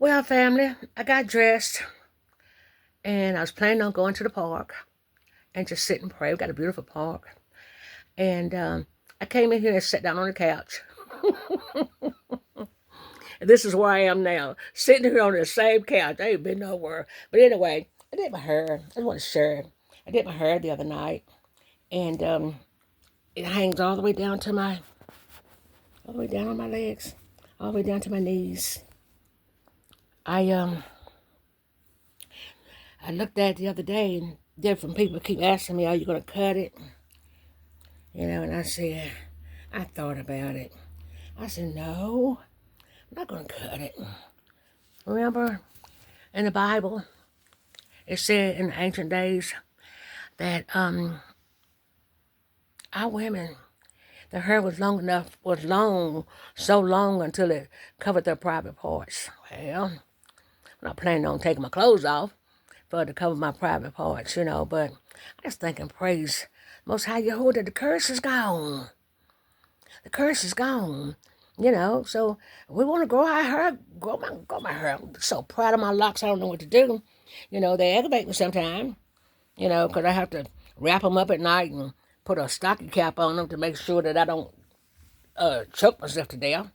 Well, family, I got dressed and I was planning on going to the park and just sit and pray. We got a beautiful park. And I came in here and sat down on the couch. And this is where I am now, sitting here on the same couch. I ain't been nowhere. But anyway, I did my hair. I just want to share. I did my hair the other night. And it hangs all the way down to all the way down on my legs, all the way down to my knees. I looked at it the other day, and different people keep asking me, "Are you gonna cut it?" And I said, I thought about it. I said, no, I'm not gonna cut it. Remember, in the Bible, it said in the ancient days that our women, their hair was so long until it covered their private parts. Well, I'm not planning on taking my clothes off for it to cover my private parts, but I was thinking, praise Most High YAHU'EL, that the curse is gone. The curse is gone. So we want to grow our hair, grow my hair. I'm so proud of my locks, I don't know what to do. They aggravate me sometimes, because I have to wrap them up at night and put a stocking cap on them to make sure that I don't choke myself to death.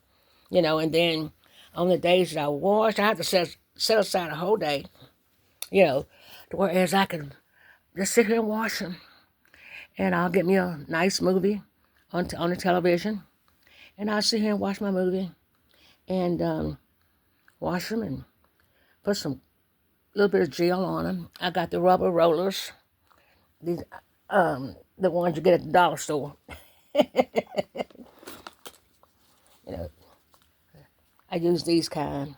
And then on the days that I wash, I have to set aside a whole day, to whereas I can just sit here and wash them. And I'll get me a nice movie on the television. And I'll sit here and watch my movie and wash them and put some little bit of gel on them. I got the rubber rollers, these the ones you get at the dollar store. I use these kind,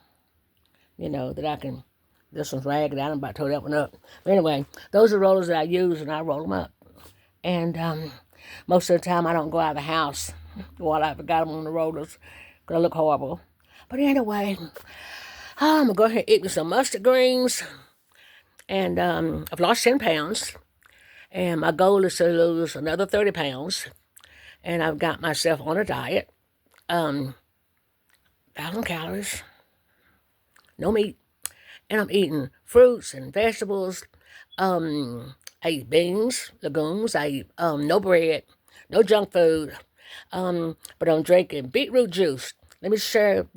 that I can. This one's ragged. I'm about to throw that one up. But anyway, those are rollers that I use, and I roll them up. And most of the time, I don't go out of the house while I've got them on the rollers because I look horrible. But anyway, I'm going to go ahead and eat me some mustard greens. And I've lost 10 pounds. And my goal is to lose another 30 pounds. And I've got myself on a diet. 1,000 calories. No meat. And I'm eating fruits and vegetables. I eat beans, legumes. I eat no bread, no junk food. But I'm drinking beetroot juice. Let me share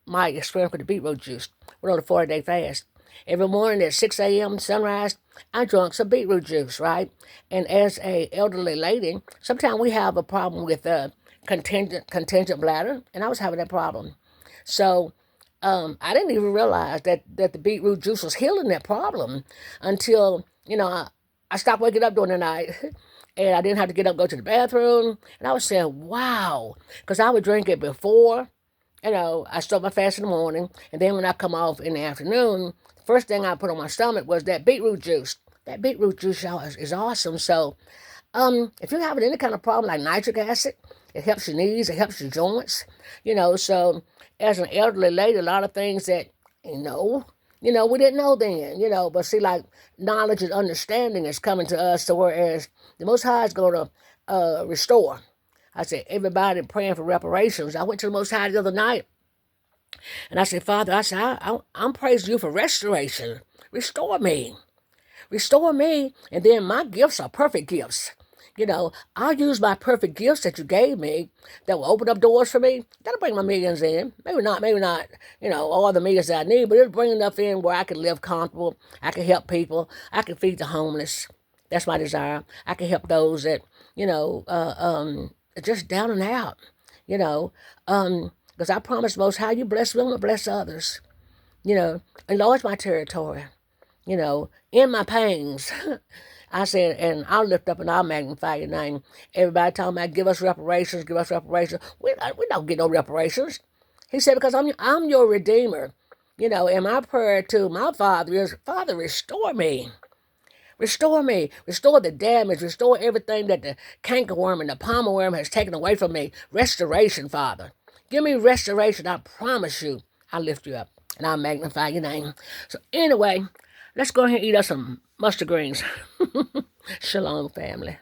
my experience with the beetroot juice. We're on a 40-day fast. Every morning at 6 a.m. sunrise, I drunk some beetroot juice, right? And as a elderly lady, sometimes we have a problem with contingent bladder, and I was having that problem. So I didn't even realize that the beetroot juice was healing that problem until, I stopped waking up during the night and I didn't have to get up and go to the bathroom. And I was saying, wow, because I would drink it before, I start my fast in the morning. And then when I come off in the afternoon, the first thing I put on my stomach was that beetroot juice. That beetroot juice, y'all, is awesome. So if you're having any kind of problem like nitric acid, it helps your knees, it helps your joints, so as an elderly lady, a lot of things that, we didn't know then, but see, like, knowledge and understanding is coming to us, so whereas the Most High is going to restore. I said, everybody praying for reparations. I went to the Most High the other night, and I said, Father, I'm praising you for restoration. Restore me. Restore me, and then my gifts are perfect gifts. I'll use my perfect gifts that you gave me that will open up doors for me. That'll bring my millions in. Maybe not, all the millions that I need, but it'll bring enough in where I can live comfortable. I can help people. I can feed the homeless. That's my desire. I can help those that, just down and out, because I promise Most High, you bless me, I'm going to bless others. Enlarge my territory, in my pains. I said, and I'll lift up and I'll magnify your name. Everybody talking about give us reparations, give us reparations. We don't get no reparations. He said, because I'm your redeemer. And my prayer to my Father is, Father, restore me. Restore me. Restore the damage. Restore everything that the cankerworm and the palmer worm has taken away from me. Restoration, Father. Give me restoration. I promise you, I'll lift you up and I'll magnify your name. So anyway, let's go ahead and eat us some mustard greens. Shalom, family.